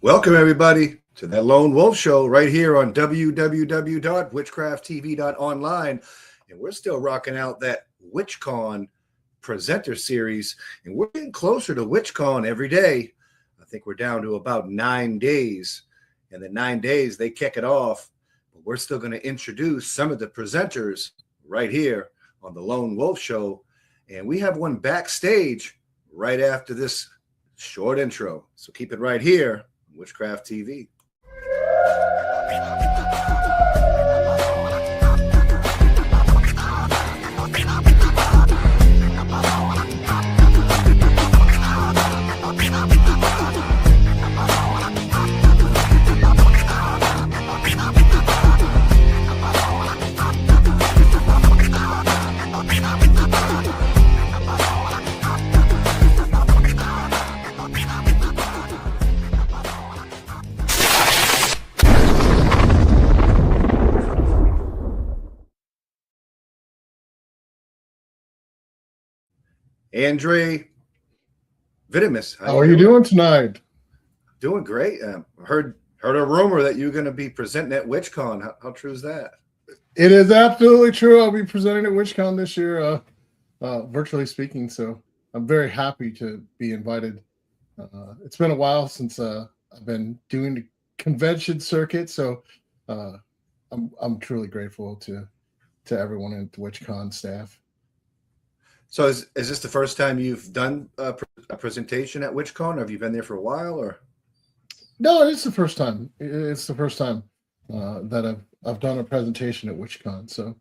Welcome, everybody, to that Lone Wolf Show right here on www.witchcrafttv.online. And we're still rocking out that WitchCon presenter series, and we're getting closer to WitchCon every day. I think we're down to about 9 days, and the 9 days, they kick it off. But we're still going to introduce some of the presenters right here on the Lone Wolf Show. And we have one backstage right after this short intro. So keep it right here. Witchcraft TV. Andrieh Vitimus. How are you doing tonight? Doing great. Heard a rumor that you're going to be presenting at WitchCon. How true is that? It is absolutely true. I'll be presenting at WitchCon this year, virtually speaking. So I'm very happy to be invited. It's been a while since I've been doing the convention circuit, so I'm truly grateful to everyone at the WitchCon staff. So is this the first time you've done a presentation at WitchCon, or have you been there for a while? Or no, it's the first time. It's the first time that I've done a presentation at WitchCon. So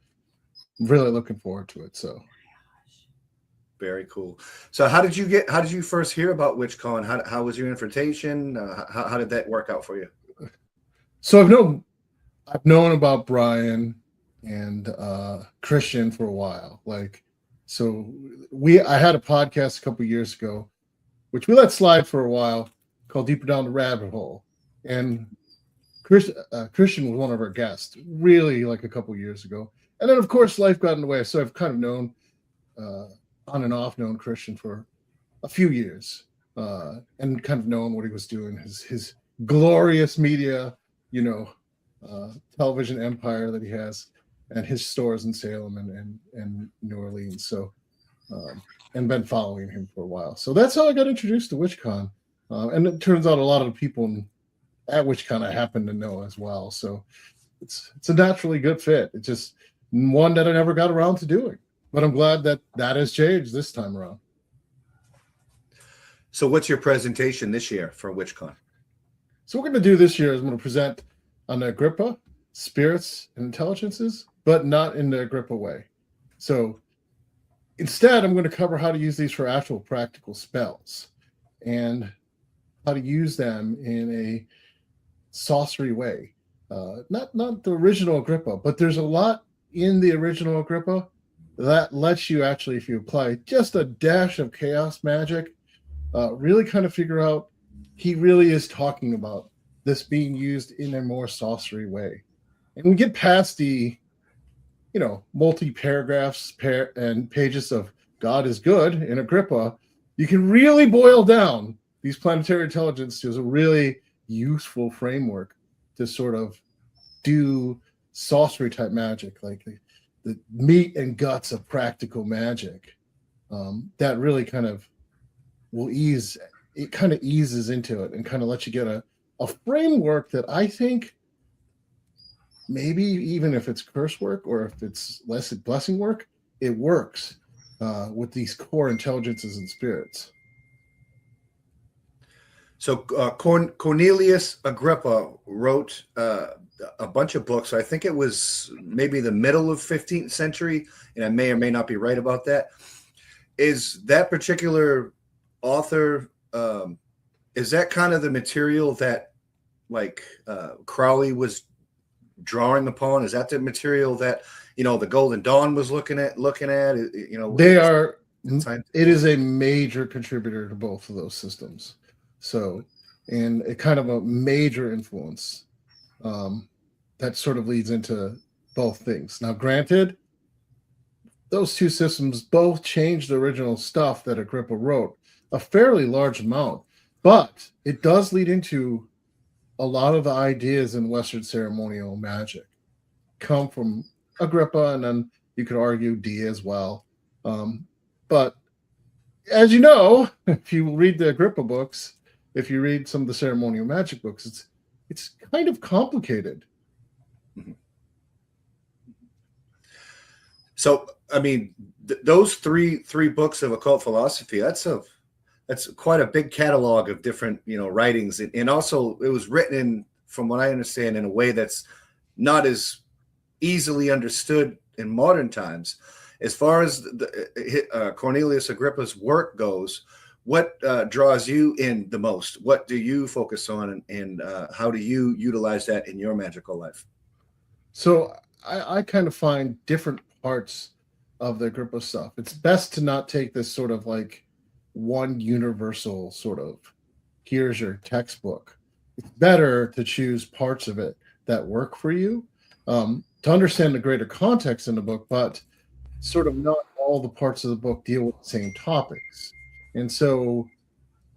I'm really looking forward to it. So very cool. So how did you first hear about WitchCon? How was your invitation? How did that work out for you? So I've known about Brian and Christian for a while. So I had a podcast a couple years ago, which we let slide for a while, called Deeper Down the Rabbit Hole. And Christian was one of our guests, really like a couple years ago. And then, of course, life got in the way. So I've kind of known, on and off, known Christian for a few years, and kind of known what he was doing, his glorious media, television empire that he has, and his stores in Salem and New Orleans. So, and been following him for a while. So that's how I got introduced to WitchCon. And it turns out a lot of the people at WitchCon I happen to know as well. So it's a naturally good fit. It's just one that I never got around to doing. But I'm glad that has changed this time around. So what's your presentation this year for WitchCon? So what we're going to do this year is I'm going to present on the Agrippa, spirits, and intelligences, but not in the Agrippa way. So instead, I'm going to cover how to use these for actual practical spells and how to use them in a sorcery way. Not the original Agrippa, but there's a lot in the original Agrippa that lets you actually, if you apply just a dash of chaos magic, really kind of figure out he really is talking about this being used in a more sorcery way. And we get past the multi-paragraphs and pages of God is good in Agrippa, you can really boil down these planetary intelligence to a really useful framework to sort of do sorcery type magic, like the meat and guts of practical magic. That really kind of eases into it and kind of lets you get a framework that I think maybe even if it's curse work or if it's less blessing work, it works with these core intelligences and spirits. So Cornelius Agrippa wrote a bunch of books. I think it was maybe the middle of 15th century, and I may or may not be right about that. Is that particular author, is that kind of the material that Crowley was drawing upon? Is that the material that the Golden Dawn was looking at? They are. It is a major contributor to both of those systems. So, and it kind of a major influence that sort of leads into both things. Now, granted, those two systems both changed the original stuff that Agrippa wrote a fairly large amount, but it does lead into a lot of the ideas in Western ceremonial magic come from Agrippa, and then you could argue Dee as well. But as you know, if you read the Agrippa books, if you read some of the ceremonial magic books, it's kind of complicated. So, I mean, those three books of occult philosophy, that's quite a big catalog of different, writings. And also it was written in, from what I understand, in a way that's not as easily understood in modern times. As far as Cornelius Agrippa's work goes, what draws you in the most? What do you focus on, and how do you utilize that in your magical life? So I kind of find different parts of the Agrippa stuff. It's best to not take this sort of like one universal sort of, here's your textbook. It's better to choose parts of it that work for you, to understand the greater context in the book, but sort of not all the parts of the book deal with the same topics. And so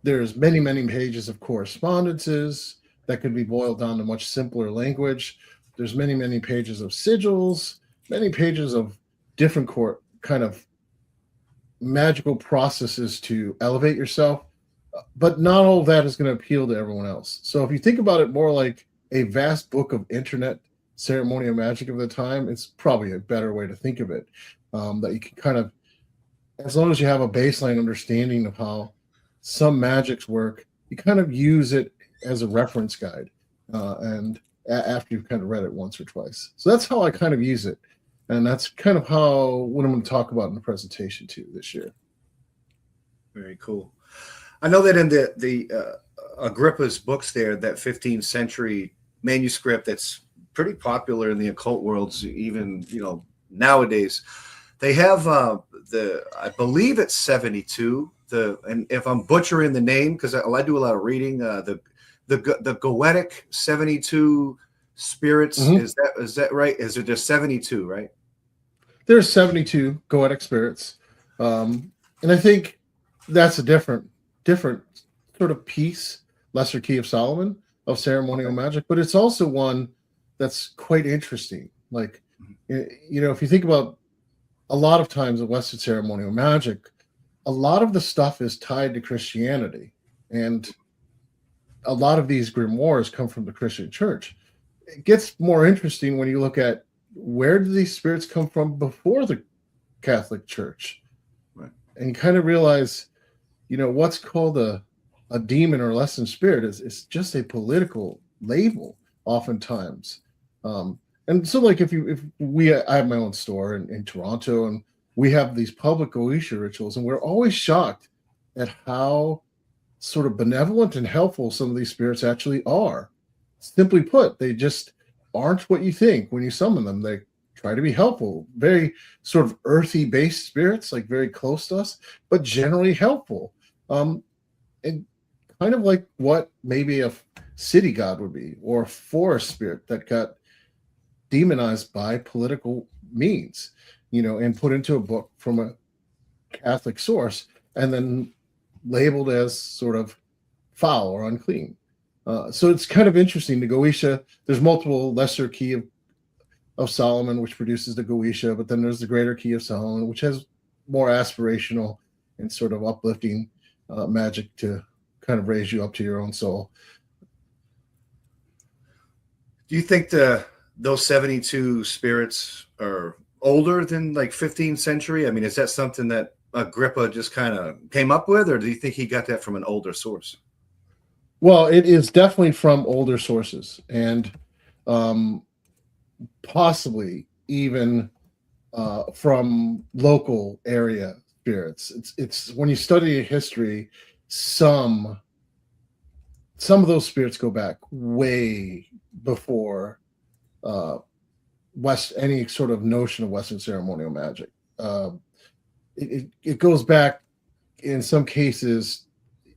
there's many, many pages of correspondences that could be boiled down to much simpler language. There's many, many pages of sigils, many pages of different kind of magical processes to elevate yourself, but not all of that is going to appeal to everyone else. So if you think about it more like a vast book of internet ceremonial magic of the time, it's probably a better way to think of it. That you can kind of, as long as you have a baseline understanding of how some magics work, you kind of use it as a reference guide, and after you've kind of read it once or twice. So that's how I kind of use it. And that's kind of what I'm going to talk about in the presentation too this year. Very cool. I know that in the Agrippa's books there, that 15th century manuscript that's pretty popular in the occult worlds, even, nowadays, they have I believe it's 72. And if I'm butchering the name, because I do a lot of reading, the Goetic 72 spirits, is that right? Is it just 72, right? There's 72 Goetic spirits, and I think that's a different sort of piece, Lesser Key of Solomon of ceremonial magic, but it's also one that's quite interesting. Like, if you think about a lot of times in Western ceremonial magic, a lot of the stuff is tied to Christianity, and a lot of these grimoires come from the Christian church. It gets more interesting when you look at where do these spirits come from before the Catholic Church, right? And you kind of realize, what's called a demon or lesson spirit is just a political label oftentimes. And so, like, I have my own store in Toronto, and we have these public Goetia rituals, and we're always shocked at how sort of benevolent and helpful some of these spirits actually are. Simply put, they just aren't what you think when you summon them. They try to be helpful, very sort of earthy based spirits, like very close to us, but generally helpful. And kind of like what maybe a city god would be, or a forest spirit that got demonized by political means, and put into a book from a Catholic source, and then labeled as sort of foul or unclean. So it's kind of interesting. The Goetia, there's multiple lesser key of Solomon, which produces the Goetia, but then there's the greater key of Solomon, which has more aspirational and sort of uplifting magic to kind of raise you up to your own soul. Do you think those 72 spirits are older than like 15th century? I mean, is that something that Agrippa just kind of came up with, or do you think he got that from an older source? Well, it is definitely from older sources, and possibly even from local area spirits. It's when you study history, some of those spirits go back way before any sort of notion of Western ceremonial magic. It goes back in some cases,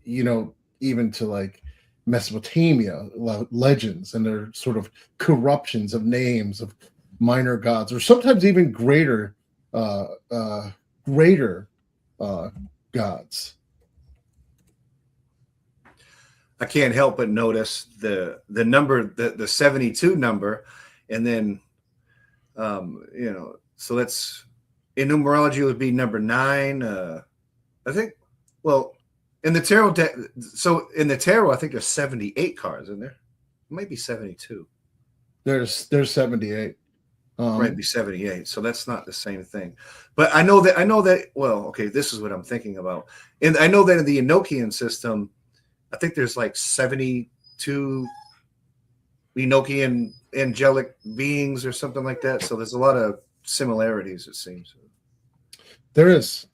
even to like Mesopotamia legends, and their sort of corruptions of names of minor gods, or sometimes even greater gods. I can't help but notice the number, the 72 number, and then so that's in numerology it would be number 9. I think. Well, in the tarot so in the tarot, I think there's 78 cards in there. It might be 72. There's 78. Might be 78. So that's not the same thing. But I know that. Well, okay, this is what I'm thinking about. And I know that in the Enochian system, I think there's like 72 Enochian angelic beings or something like that. So there's a lot of similarities, it seems. There is.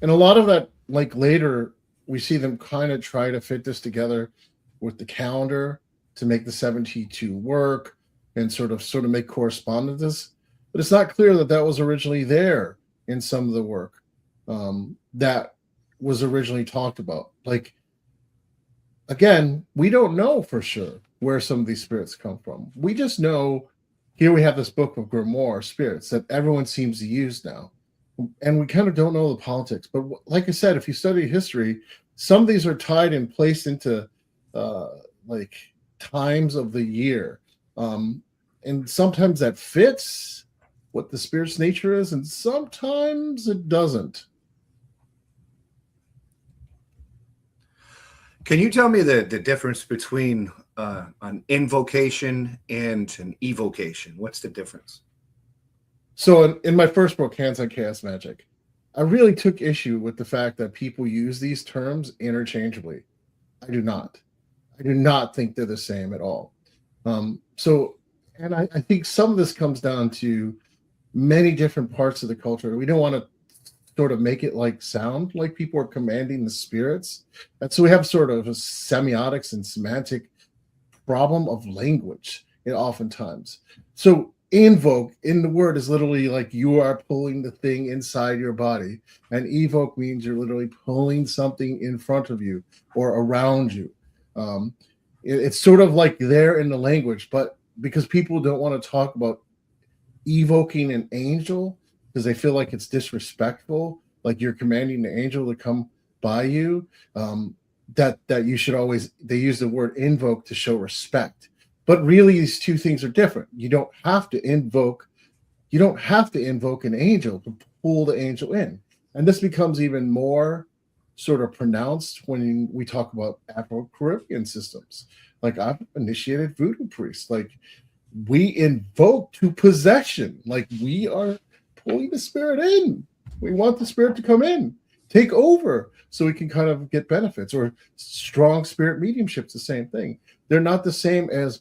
And a lot of that, like later, we see them kind of try to fit this together with the calendar to make the 72 work and sort of make correspondences. But it's not clear that that was originally there in some of the work that was originally talked about. Like, again, we don't know for sure where some of these spirits come from. We just know here we have this book of grimoire spirits that everyone seems to use now. And we kind of don't know the politics. But like I said, if you study history, some of these are tied and placed into like times of the year. And sometimes that fits what the spirit's nature is, and sometimes it doesn't. Can you tell me the difference between an invocation and an evocation? What's the difference? So in my first book, Hands on Chaos Magic, I really took issue with the fact that people use these terms interchangeably. I do not. I do not think they're the same at all. And I think some of this comes down to many different parts of the culture. We don't want to sort of make it like sound like people are commanding the spirits. And so we have sort of a semiotics and semantic problem of language oftentimes. So invoke in the word is literally like you are pulling the thing inside your body, and evoke means you're literally pulling something in front of you or around you. It's sort of like there in the language, but because people don't want to talk about evoking an angel because they feel like it's disrespectful, like you're commanding the angel to come by you, that you should always, they use the word invoke to show respect. But really these two things are different. You don't have to invoke an angel to pull the angel in. And this becomes even more sort of pronounced when we talk about Afro-Caribbean systems. Like I've initiated voodoo priests. Like we invoke to possession. Like we are pulling the spirit in. We want the spirit to come in, take over, so we can kind of get benefits. Or strong spirit mediumship's the same thing. They're not the same as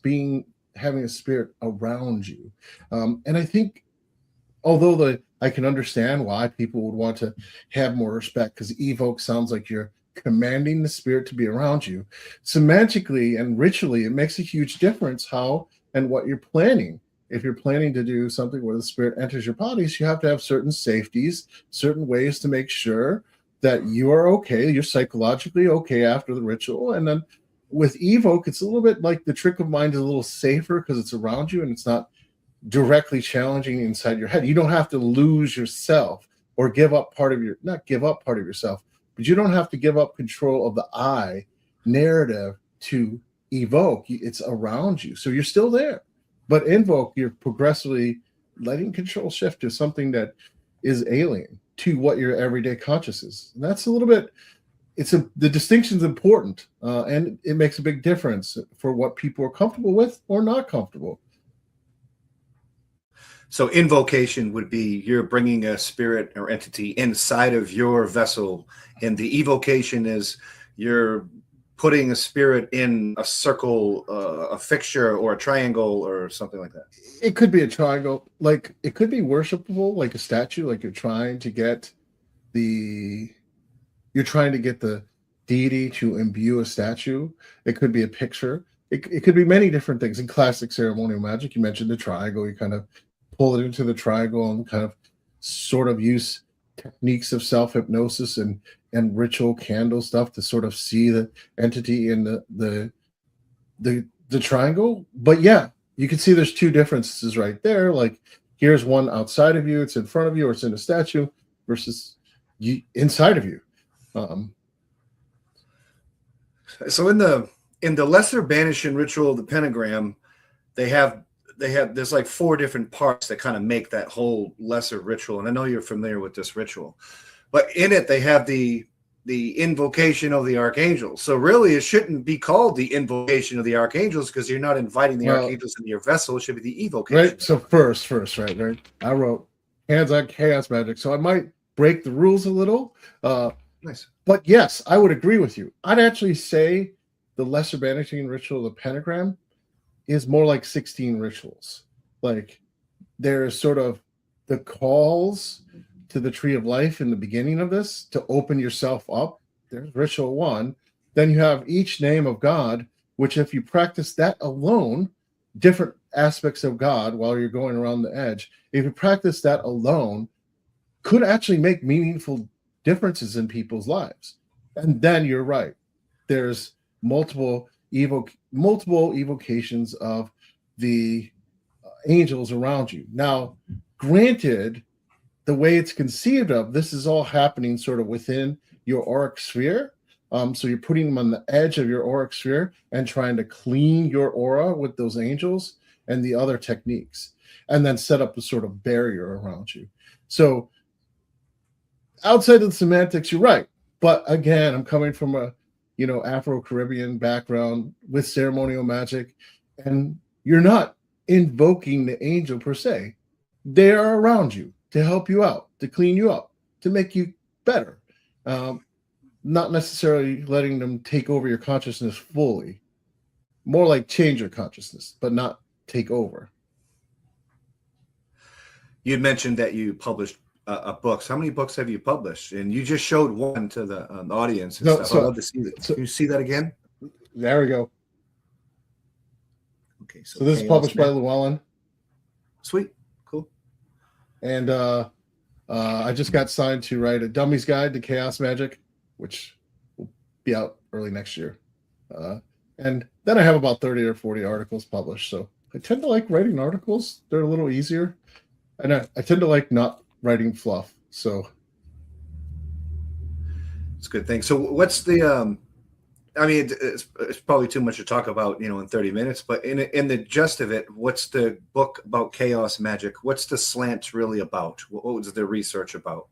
having a spirit around you. And I think, although I can understand why people would want to have more respect, because evoke sounds like you're commanding the spirit to be around you. Semantically and ritually, it makes a huge difference how and what you're planning. If you're planning to do something where the spirit enters your bodies, you have to have certain safeties, certain ways to make sure that you are okay, you're psychologically okay after the ritual. And then with evoke, it's a little bit like the trick of mind is a little safer because it's around you and it's not directly challenging inside your head. You don't have to lose yourself or give up not give up part of yourself, but you don't have to give up control of the I narrative to evoke. It's around you. So you're still there. But invoke, you're progressively letting control shift to something that is alien to what your everyday conscious is. And that's a little bit, the distinction's important, and it makes a big difference for what people are comfortable with or not comfortable. So invocation would be you're bringing a spirit or entity inside of your vessel, and the evocation is you're putting a spirit in a circle, a fixture, or a triangle, or something like that. It could be a triangle, like it could be worshipable, like a statue, like you're trying to get the deity to imbue a statue. It could be a picture. It could be many different things. In classic ceremonial magic, you mentioned the triangle. You kind of pull it into the triangle and kind of sort of use techniques of self-hypnosis and ritual candle stuff to sort of see the entity in the triangle. But yeah, you can see there's two differences right there. Like here's one outside of you, it's in front of you, or it's in a statue, versus inside of you. So in the lesser banishing ritual of the pentagram, they have there's like 4 different parts that kind of make that whole lesser ritual. And I know you're familiar with this ritual, but in it they have the invocation of the archangels. So really it shouldn't be called the invocation of the archangels, because you're not inviting the archangels into your vessel. It should be the evocation. Right. So first, right. I wrote hands-on chaos magic, so I might break the rules a little. Nice. But yes, I would agree with you. I'd actually say the lesser banishing ritual of the pentagram is more like 16 rituals. Like there's sort of the calls to the tree of life in the beginning of this to open yourself up. There's ritual 1. Then you have each name of God, which if you practice that alone, different aspects of God while you're going around the edge, if you practice that alone, could actually make meaningful differences in people's lives. And then you're right. There's multiple evocations of the angels around you. Now, granted, the way it's conceived of, this is all happening sort of within your auric sphere. So you're putting them on the edge of your auric sphere and trying to clean your aura with those angels and the other techniques, and then set up a sort of barrier around you. So outside of the semantics, you're right. But again, I'm coming from a Afro-Caribbean background with ceremonial magic, and you're not invoking the angel per se. They are around you to help you out, to clean you up, to make you better. Not necessarily letting them take over your consciousness fully. More like change your consciousness, but not take over. You had mentioned that you published books. How many books have you published? And you just showed one to the audience and stuff. I'd love to see that. Can you see that again? There we go. Okay, so this is published by Llewellyn. Sweet, cool. And I just got signed to write a Dummy's Guide to Chaos Magic, which will be out early next year. And then I have about 30 or 40 articles published. So I tend to like writing articles. They're a little easier. And I tend to like not writing fluff. So it's a good thing. So what's the I mean, it's probably too much to talk about, in 30 minutes, but in the gist of it, what's the book about chaos magic? What's the slant really about? What was the research about?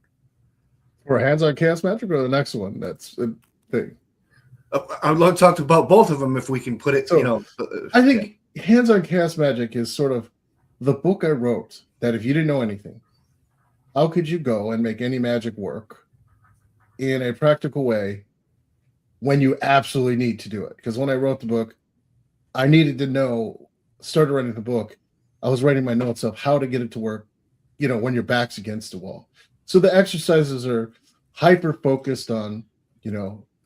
For hands-on chaos magic or the next one? That's the thing. I'd love to talk about both of them if we can put it, So, I think hands-on chaos magic is sort of the book I wrote that if you didn't know anything, how could you go and make any magic work in a practical way when you absolutely need to do it? Because when I wrote the book, I needed to started writing the book, I was writing my notes of how to get it to work, when your back's against the wall. So the exercises are hyper-focused on,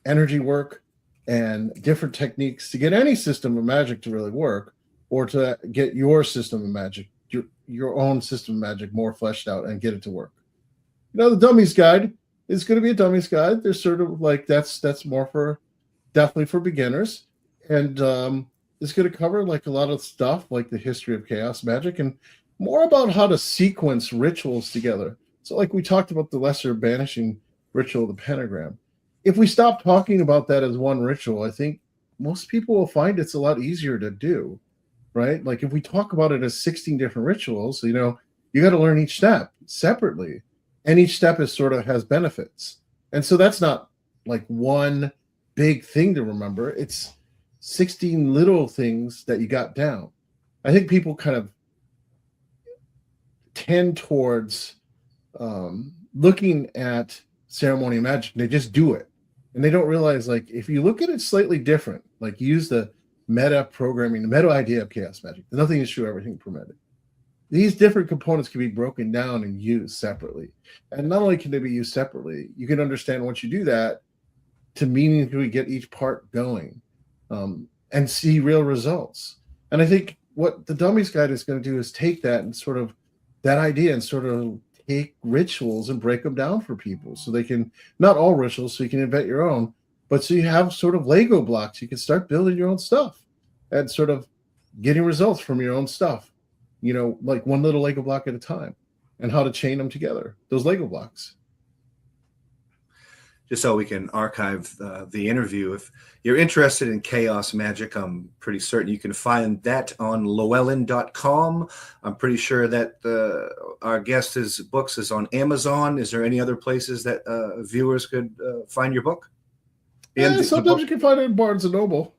energy work and different techniques to get any system of magic to really work, or to get your system of magic, your own system of magic more fleshed out and get it to work. The Dummy's Guide is going to be a Dummy's Guide. There's sort of like that's more definitely for beginners, and it's going to cover like a lot of stuff like the history of chaos magic and more about how to sequence rituals together. So like we talked about the lesser banishing ritual of the pentagram. If we stop talking about that as one ritual, I think most people will find it's a lot easier to do, right? Like if we talk about it as 16 different rituals, you got to learn each step separately. And each step has benefits. And so that's not like one big thing to remember. It's 16 little things that you got down. I think people kind of tend towards looking at ceremony magic. They just do it. And they don't realize, like, if you look at it slightly different, like use the meta programming, the meta idea of chaos magic, nothing is true, everything permitted. These different components can be broken down and used separately. And not only can they be used separately, you can understand once you do that to meaningfully get each part going and see real results. And I think what the Dummy's Guide is going to do is take that and sort of that idea and sort of take rituals and break them down for people so they can, not all rituals, so you can invent your own, but so you have sort of Lego blocks. You can start building your own stuff and sort of getting results from your own stuff. Like one little Lego block at a time, and how to chain them together, those Lego blocks. just so we can archive the interview. If you're interested in chaos magic, I'm pretty certain you can find that on Llewellyn.com. I'm pretty sure that our guest's books is on Amazon. Is there any other places that viewers could find your book? Sometimes you can find it in Barnes & Noble.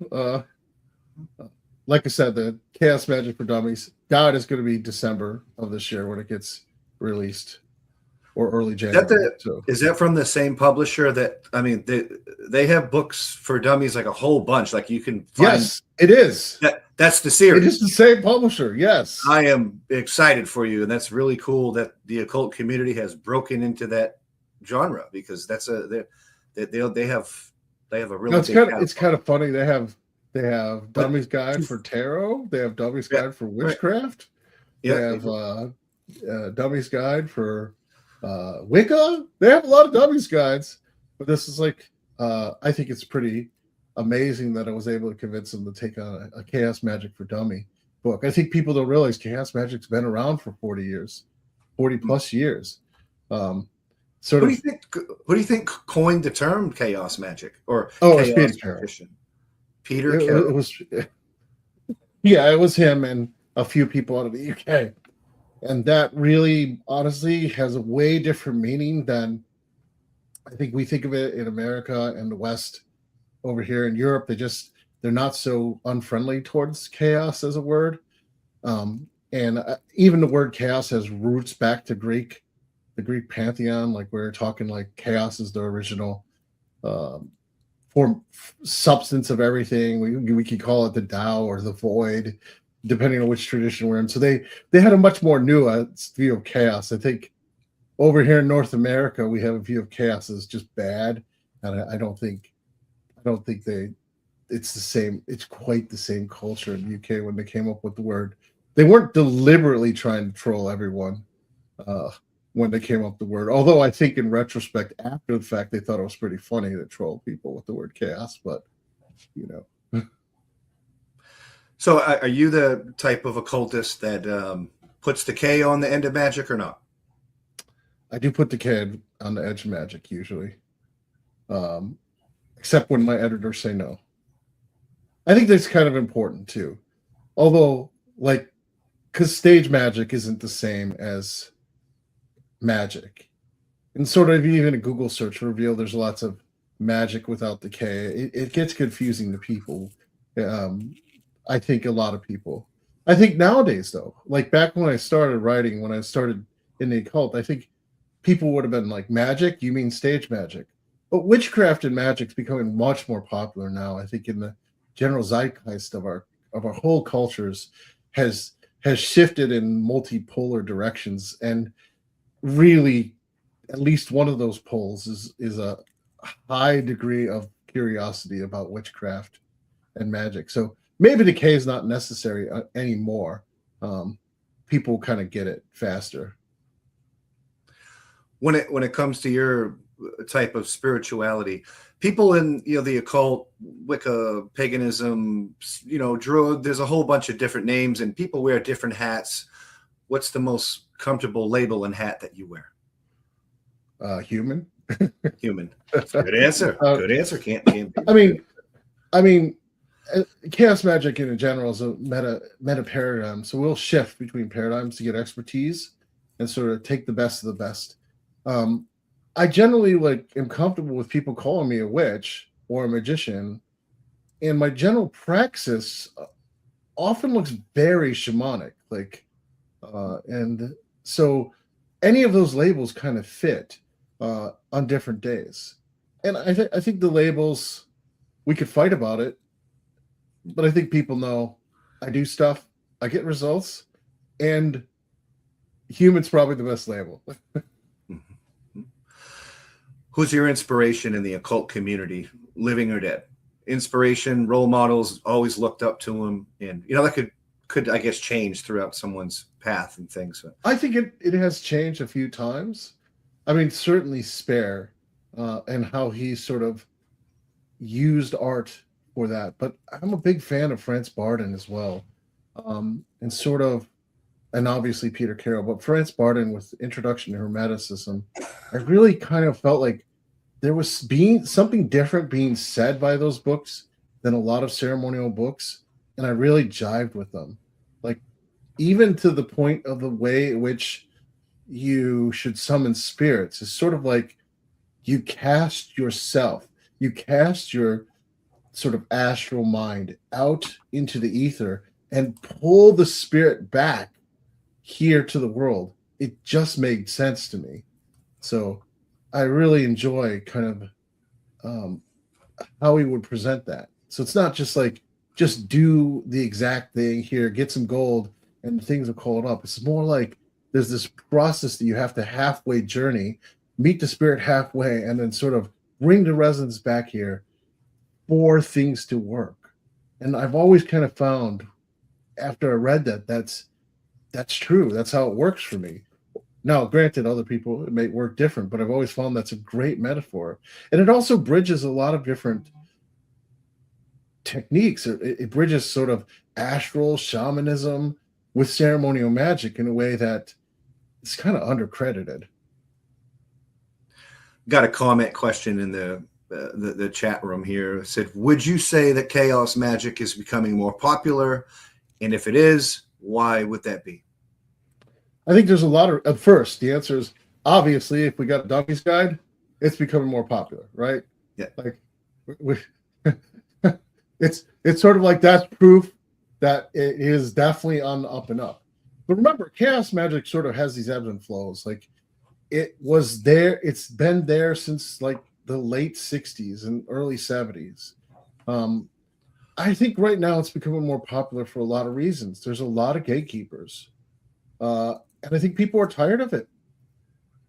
Like I said, the Chaos Magic for Dummies guide is going to be December of this year when it gets released, or early January. Is that from the same publisher that, I mean, they have books for dummies, like a whole bunch, like you can find. Yes, it is. That's the series. It is the same publisher, yes. I am excited for you, and that's really cool that the occult community has broken into that genre, because that's they have a really it's kind of funny. They have Dummies Guide for Tarot. They have Dummies Guide for Witchcraft. Yeah. They have Dummies Guide for Wicca. They have a lot of Dummies Guides, but this is like I think it's pretty amazing that I was able to convince them to take on a Chaos Magic for Dummy book. I think people don't realize Chaos Magic's been around for 40 plus years. Who do you think coined the term Chaos Magic or Chaos magician? Peter Carroll. It was him and a few people out of the UK. And that really, honestly, has a way different meaning than I think we think of it in America and the West. Over here in Europe, they're not so unfriendly towards chaos as a word. And even the word chaos has roots back to the Greek pantheon. Like we're talking like chaos is the original substance of everything. We could call it the Tao or the void, depending on which tradition we're in. So they had a much more nuanced view of chaos. I think over here in North America, we have a view of chaos as just bad, and I don't think it's the same. It's quite the same culture in the UK when they came up with the word. They weren't deliberately trying to troll everyone when they came up with the word. Although I think in retrospect, after the fact, they thought it was pretty funny to troll people with the word chaos. But So, are you the type of occultist that puts the K on the end of magic or not? I do put the K on the edge of magic usually, except when my editors say no. I think that's kind of important too. Although, because stage magic isn't the same as magic. And sort of even a Google search will reveal there's lots of magic without the K. It gets confusing to people. I think a lot of people. I think nowadays, though, like back when I started writing, when I started in the occult, I think people would have been like, magic? You mean stage magic? But witchcraft and magic's becoming much more popular now. I think in the general zeitgeist of our whole cultures has shifted in multipolar directions, and really at least one of those poles is a high degree of curiosity about witchcraft and magic. So maybe the K is not necessary anymore. People kind of get it faster. When it comes to your type of spirituality, people in the occult, Wicca, paganism, Druid, there's a whole bunch of different names, and people wear different hats. What's the most comfortable label and hat that you wear? Human. Human. Good answer. Good answer. Can't I mean, chaos magic in general is a meta paradigm. So we'll shift between paradigms to get expertise and sort of take the best of the best. I generally am comfortable with people calling me a witch or a magician, and my general praxis often looks very shamanic. And so any of those labels kind of fit on different days. And I think the labels, we could fight about it, but I think people know I do stuff, I get results, and human's probably the best label. Who's your inspiration in the occult community, living or dead? Inspiration, role models, always looked up to them, and that could I guess change throughout someone's path and things. I think it has changed a few times. I mean, certainly Spare and how he sort of used art for that. But I'm a big fan of Franz Bardon as well, and obviously Peter Carroll. But Franz Bardon with Introduction to Hermeticism, I really kind of felt like there was being something different being said by those books than a lot of ceremonial books, and I really jived with them. Like, even to the point of the way in which you should summon spirits is sort of like you cast yourself, you cast your sort of astral mind out into the ether and pull the spirit back here to the world. It just made sense to me. So I really enjoy kind of how he would present that. So it's not just like, just do the exact thing here, get some gold, and things will call it up. It's more like there's this process that you have to halfway journey, meet the spirit halfway, and then sort of bring the resonance back here for things to work. And I've always kind of found, after I read that, that's true. That's how it works for me. Now, granted, other people, it may work different, but I've always found that's a great metaphor. And it also bridges a lot of different techniques. It bridges sort of astral shamanism with ceremonial magic in a way that it's kind of undercredited. Got a comment question in the chat room here. It said, would you say that chaos magic is becoming more popular? And if it is, why would that be? I think there's a lot of, at first, the answer is obviously, if we got a donkey's guide, it's becoming more popular, right? Yeah. Like, it's sort of like that's proof that it is definitely on the up and up. But remember, chaos magic sort of has these ebbs and flows. Like, it was there, it's been there since like the late 60s and early 70s. I think right now it's becoming more popular for a lot of reasons. There's a lot of gatekeepers. And I think people are tired of it.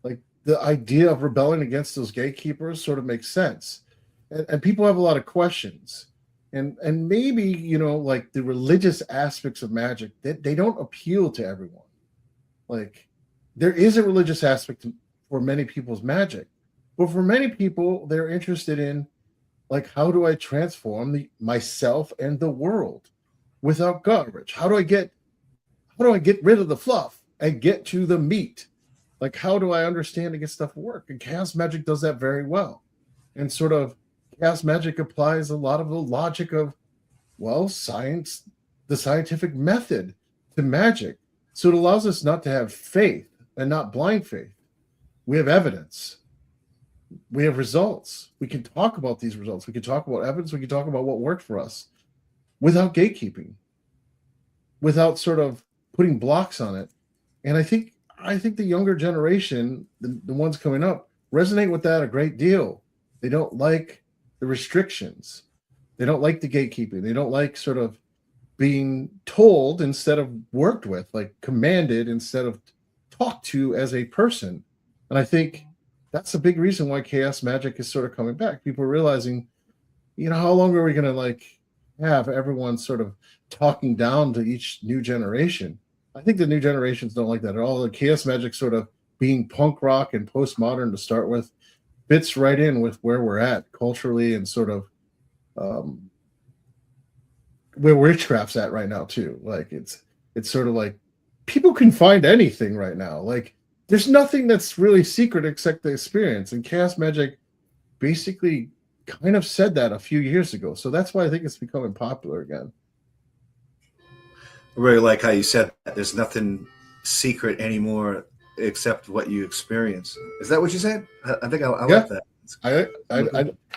Like, the idea of rebelling against those gatekeepers sort of makes sense. And people have a lot of questions. And maybe, you know, like the religious aspects of magic, they don't appeal to everyone. Like, there is a religious aspect for many people's magic. But for many people, they're interested in, like, how do I transform myself and the world without garbage? How do I get rid of the fluff and get to the meat? Like, how do I understand to get stuff to work? And chaos magic does that very well. And sort of chaos magic applies a lot of the logic of, well, science, the scientific method to magic. So it allows us not to have faith and not blind faith. We have evidence. We have results. We can talk about these results. We can talk about evidence. We can talk about what worked for us without gatekeeping, without sort of putting blocks on it. And I think the younger generation, the ones coming up, resonate with that a great deal. They don't like the restrictions. They don't like the gatekeeping. They don't like sort of being told instead of worked with, like commanded instead of talked to as a person. And I think that's a big reason why chaos magic is sort of coming back. People are realizing, you know, how long are we going to like have everyone sort of talking down to each new generation? I think the new generations don't like that at all. The chaos magic sort of being punk rock and postmodern to start with fits right in with where we're at culturally and sort of where witchcraft's at right now too. Like, it's sort of like people can find anything right now. Like, there's nothing that's really secret except the experience. And chaos magic basically kind of said that a few years ago. So that's why I think it's becoming popular again. I really like how you said that. There's nothing secret anymore except what you experience. Is that what you said? I think I like that.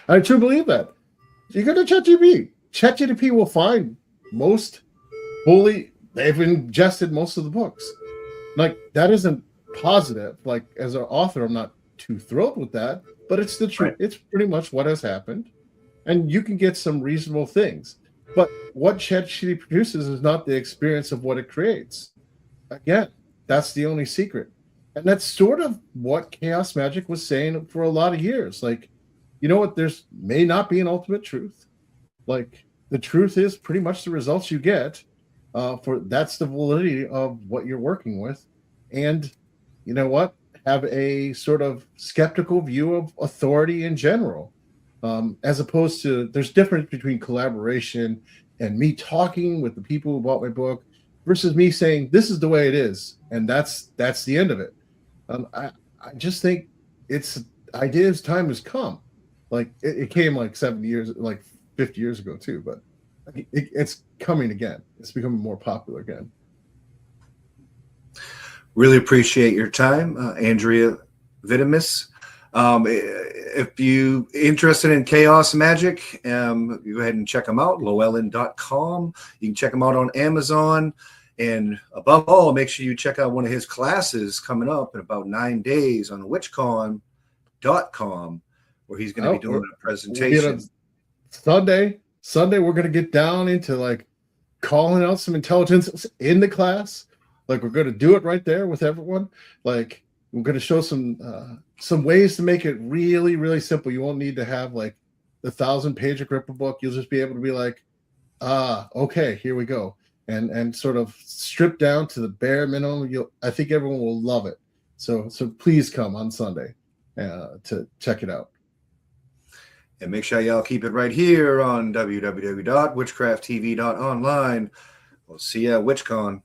I truly believe that. You go to ChatGPT. ChatGPT will find they've ingested most of the books. Like, that isn't positive. Like, as an author, I'm not too thrilled with that, but it's the truth. Right. It's pretty much what has happened. And you can get some reasonable things. But what ChatGPT produces is not the experience of what it creates. Again, that's the only secret. And that's sort of what chaos magic was saying for a lot of years. Like, you know what? There's may not be an ultimate truth. Like, the truth is pretty much the results you get. That's the validity of what you're working with. And you know what? Have a sort of skeptical view of authority in general. As opposed to, there's difference between collaboration and me talking with the people who bought my book versus me saying, this is the way it is. And that's the end of it. I just think it's ideas time has come. Like it came like 70 years, like 50 years ago too, but it's coming again. It's becoming more popular again. Really appreciate your time, Andrieh Vitimus. If you interested in chaos magic, go ahead and check them out, llewellyn.com. You can check them out on Amazon. And above all, make sure you check out one of his classes coming up in about 9 days on witchcon.com, where he's going to be doing a presentation. Sunday, we're going to get down into like calling out some intelligence in the class. Like we're going to do it right there with everyone. Like we're going to show some ways to make it really, really simple. You won't need to have like the 1,000-page Agrippa book. You'll just be able to be like, okay, here we go. And sort of strip down to the bare minimum. I think everyone will love it. So please come on Sunday to check it out. And make sure y'all keep it right here on www.witchcrafttv.online. We'll see you at WitchCon.